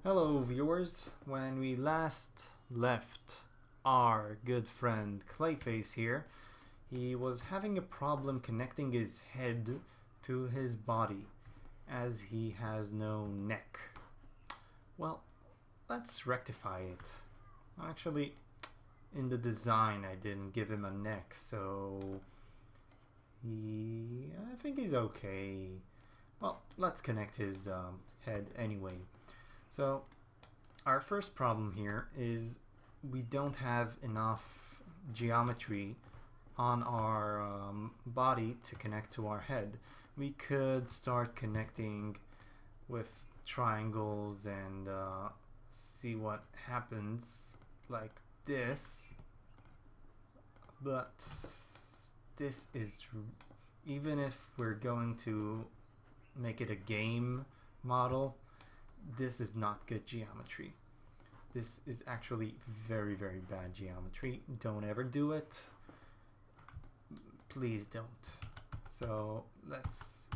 Hello viewers, when we last left our good friend Clayface here, he was having a problem connecting his head to his body as he has no neck. Well, let's rectify it. Actually, in the design I didn't give him a neck, so I think he's okay. Well, let's connect his head anyway. So our first problem here is we don't have enough geometry on our body to connect to our head. We could start connecting with triangles and see what happens like this, but this is, even if we're going to make it a game model, this is not good geometry. This is actually very, very bad geometry. Don't ever do it. Please don't. So let's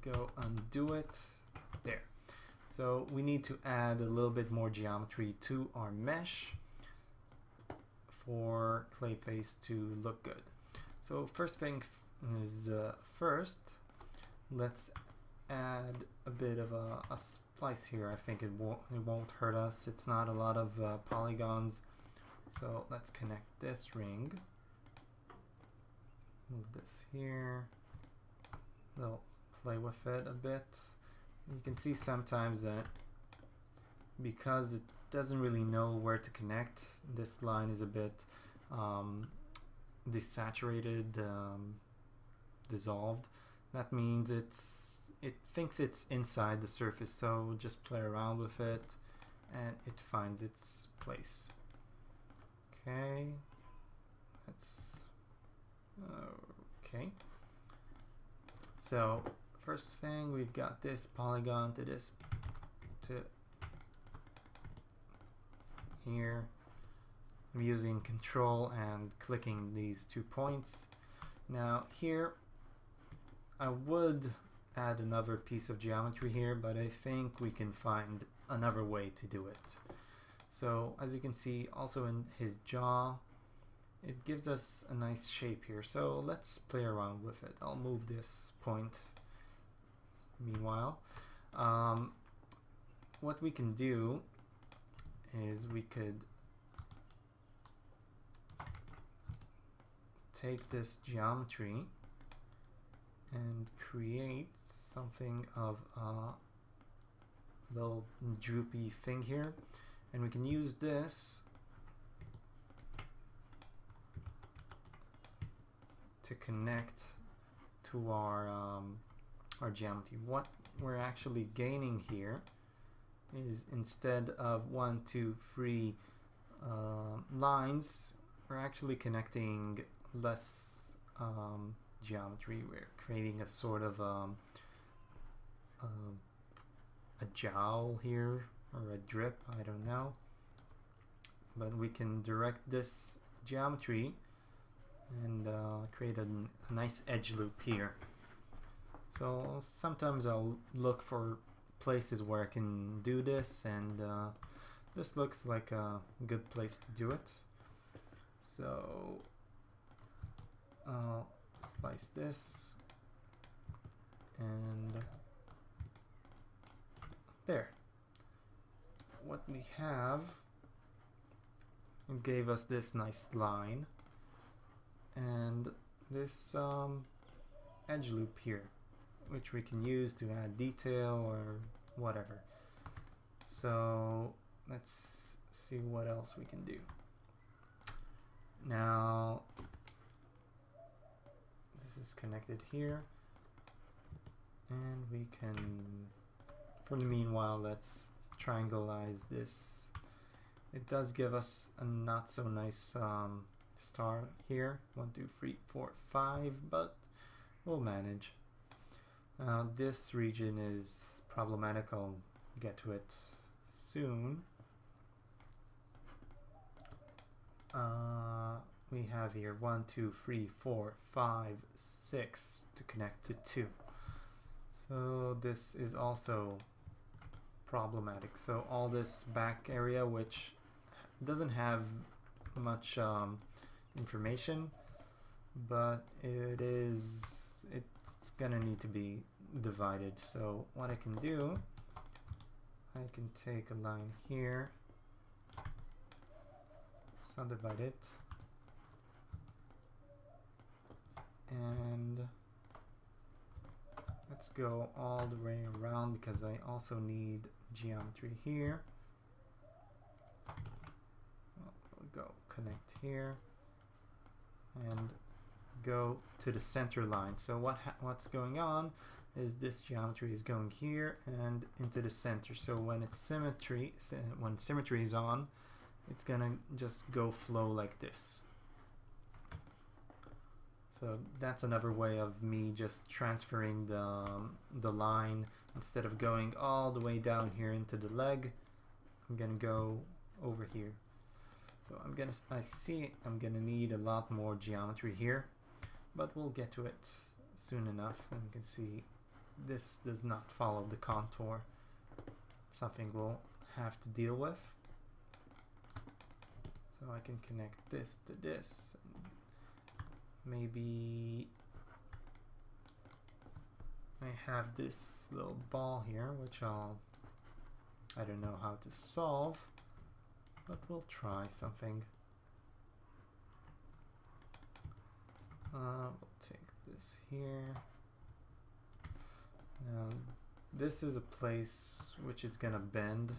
go undo it. There. So we need to add a little bit more geometry to our mesh for Clayface to look good. So first thing is first, let's add a bit of a splice here. I think it won't hurt us. It's not a lot of polygons. So let's connect this ring. Move this here. We'll play with it a bit. You can see sometimes that because it doesn't really know where to connect, this line is a bit desaturated, dissolved. That means it thinks it's inside the surface, so just play around with it and it finds its place. Okay, okay. So first thing, we've got this polygon to this to here. I'm using control and clicking these 2 points. Now here I would add another piece of geometry here, but I think we can find another way to do it. So as you can see, also in his jaw, it gives us a nice shape here. So let's play around with it. I'll move this point meanwhile. What we can do is we could take this geometry and create something of a little droopy thing here, and we can use this to connect to our geometry. What we're actually gaining here is, instead of 1, 2, 3 lines, we're actually connecting less geometry. We're creating a sort of a jowl here, or a drip, I don't know, but we can direct this geometry and create a nice edge loop here. So sometimes I'll look for places where I can do this, and this looks like a good place to do it. So I'll slice this, and there. What we have gave us this nice line and this edge loop here, which we can use to add detail or whatever. So let's see what else we can do. Now this is connected here, and we can, for the meanwhile, let's triangleize this. It does give us a not so nice star here, 1, 2, 3, 4, 5, but we'll manage. This region is problematic. I'll get to it soon. We have here 1, 2, 3, 4, 5, 6 to connect to 2. So this is also problematic. So all this back area, which doesn't have much information, but it's gonna need to be divided. So what I can do, I can take a line here, subdivide it, and let's go all the way around because I also need geometry here. We'll go connect here and go to the center line. So what's going on is this geometry is going here and into the center. So when symmetry is on, it's gonna just go flow like this. So that's another way of me just transferring the line. Instead of going all the way down here into the leg, I'm gonna go over here. So I see I'm gonna need a lot more geometry here, but we'll get to it soon enough. And you can see this does not follow the contour. Something we'll have to deal with. So I can connect this to this. Maybe I have this little ball here, which I don't know how to solve, but we'll try something. We'll take this here. Now, this is a place which is gonna bend,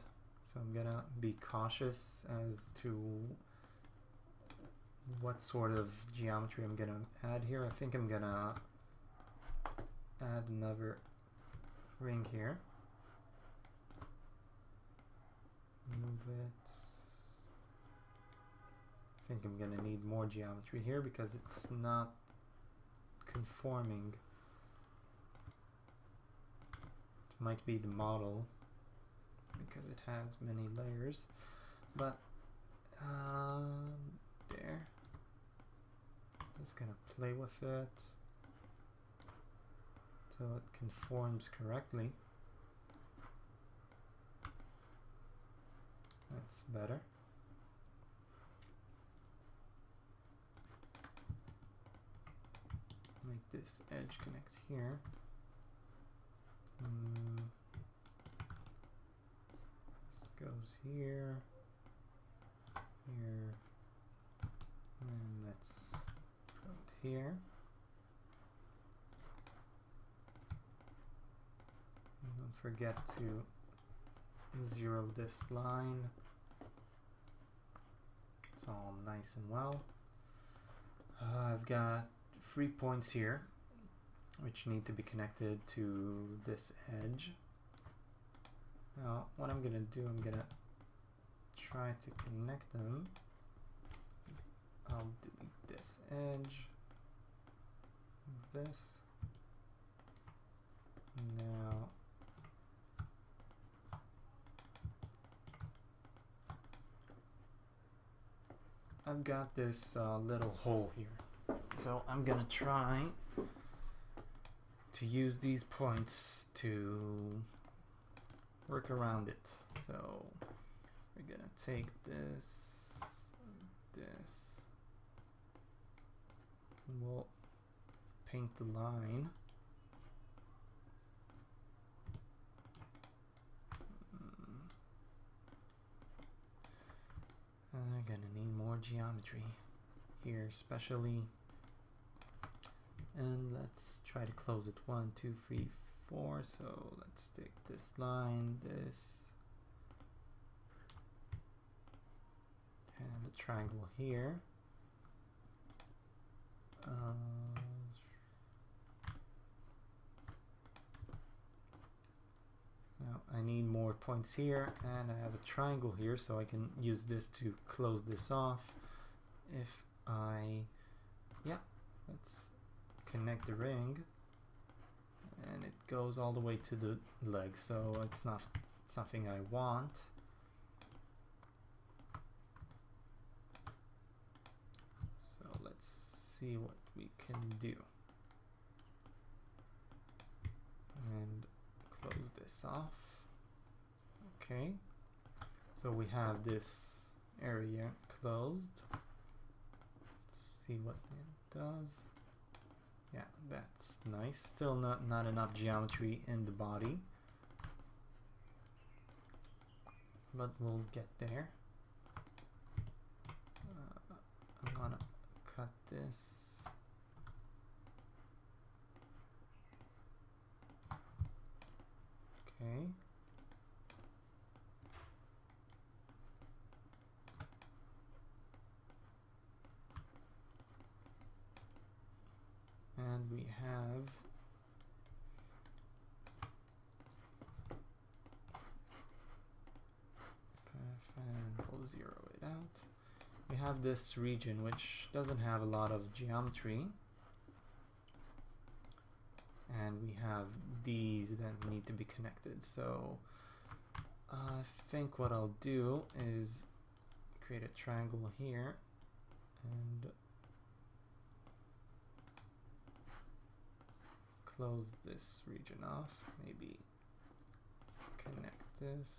so I'm gonna be cautious as to what sort of geometry I'm gonna add here. I think I'm gonna add another ring here. Move it. I think I'm gonna need more geometry here because it's not conforming. It might be the model because it has many layers, but there. Just gonna play with it till it conforms correctly. That's better. Make this edge connect here. This goes here, here, and let's put it here. And don't forget to zero this line. It's all nice and well. I've got 3 points here which need to be connected to this edge. Now what I'm gonna do, I'm gonna try to connect them. I'll delete this edge, move this. Now I've got this little hole here, so I'm gonna try to use these points to work around it. So we're gonna take this, and we'll paint the line. And I'm gonna need more geometry here, especially. And let's try to close it. 1, 2, 3, 4. So let's take this line, this, and a triangle here. Now I need more points here, and I have a triangle here, so I can use this to close this off. If let's connect the ring, and it goes all the way to the leg, so it's not something I want. So let's see what we can do, and close this off. Okay, so we have this area closed. Let's see what it does. Yeah, that's nice. Still not enough geometry in the body, but we'll get there. I'm gonna cut this. Okay. And we have path, and we'll zero it out. We have this region which doesn't have a lot of geometry, and we have these that need to be connected. So I think what I'll do is create a triangle here and close this region off. Maybe connect this.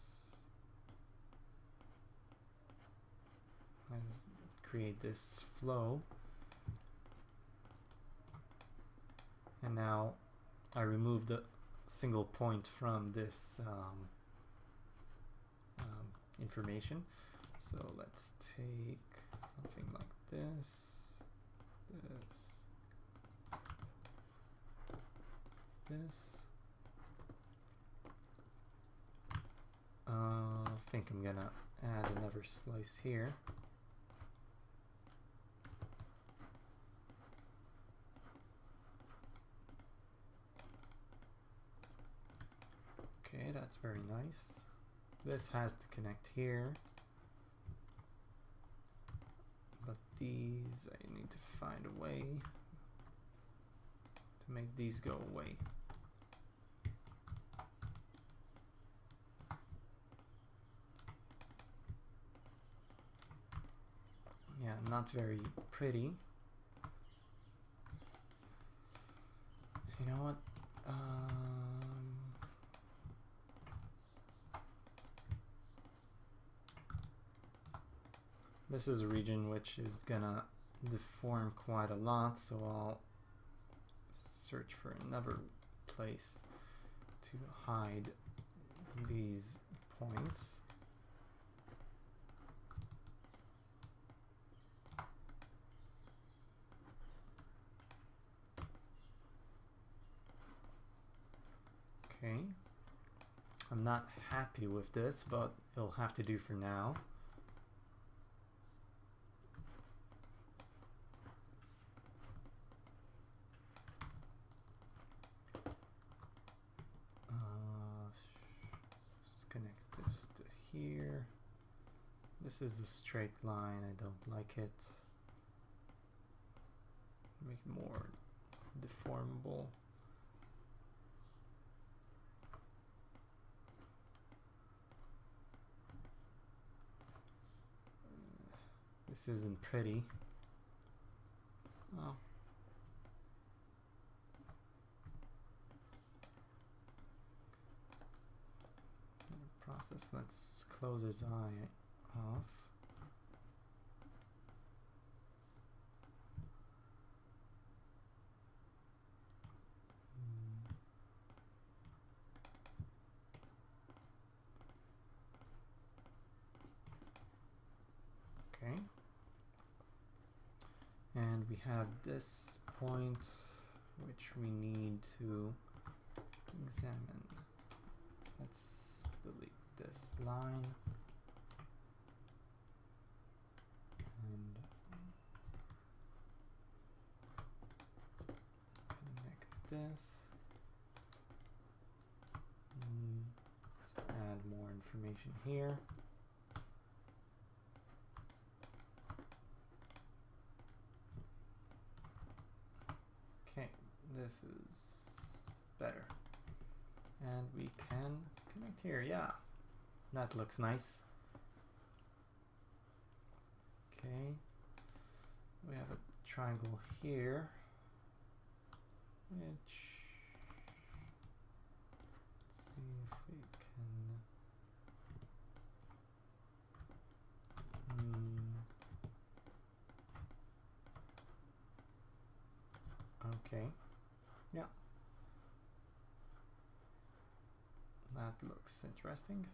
Let's create this flow. And now I removed a single point from this information. So let's take something like this, this. I think I'm gonna add another slice here. Okay, that's very nice. This has to connect here, but these, I need to find a way to make these go away. Yeah, not very pretty. You know what? This is a region which is gonna deform quite a lot, so I'll search for another place to hide these points. Okay, I'm not happy with this, but it'll have to do for now. Just connect this to here. This is a straight line, I don't like it. Make it more deformable. This isn't pretty. Oh. Process. Let's close his eye off. Okay. And we have this point which we need to examine. Let's delete this line and connect this. Let's add more information here. Okay, this is better. And we can connect here, yeah. That looks nice. Okay. We have a triangle here, which, let's see if we can Okay, yeah, that looks interesting.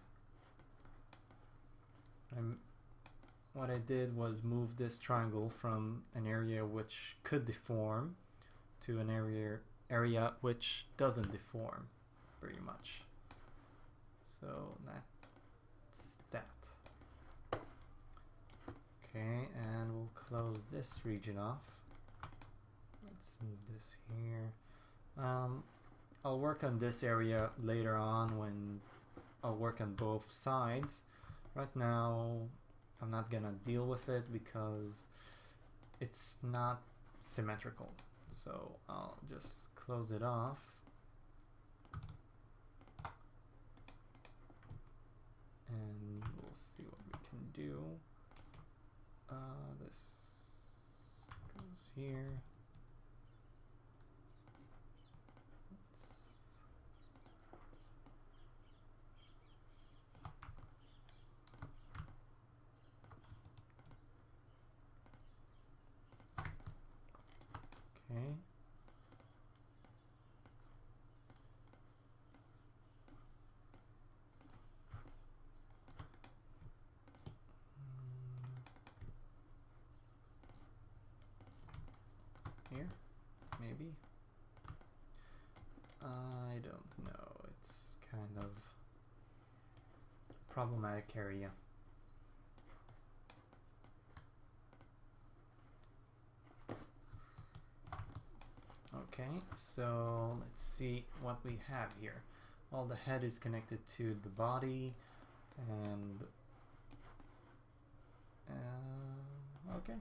What I did was move this triangle from an area which could deform to an area which doesn't deform very much. So that's that. Okay, and we'll close this region off. Let's move this here. I'll work on this area later on when I'll work on both sides. Right now I'm not gonna deal with it because it's not symmetrical. So I'll just close it off. And we'll see what we can do. This goes here. Okay. Here, maybe. I don't know. It's kind of problematic area. Okay, so let's see what we have here. Well, the head is connected to the body, and okay.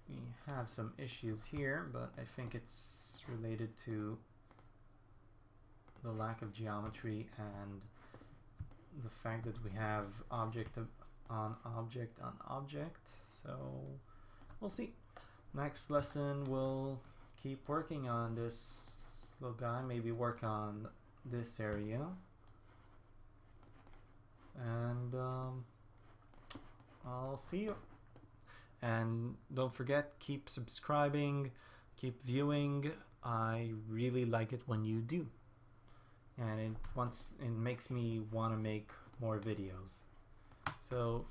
We have some issues here, but I think it's related to the lack of geometry and the fact that we have object on object on object. So we'll see. Next lesson we'll keep working on this little guy, maybe work on this area, and I'll see you. And don't forget, keep subscribing, keep viewing. I really like it when you do, and it makes me want to make more videos. So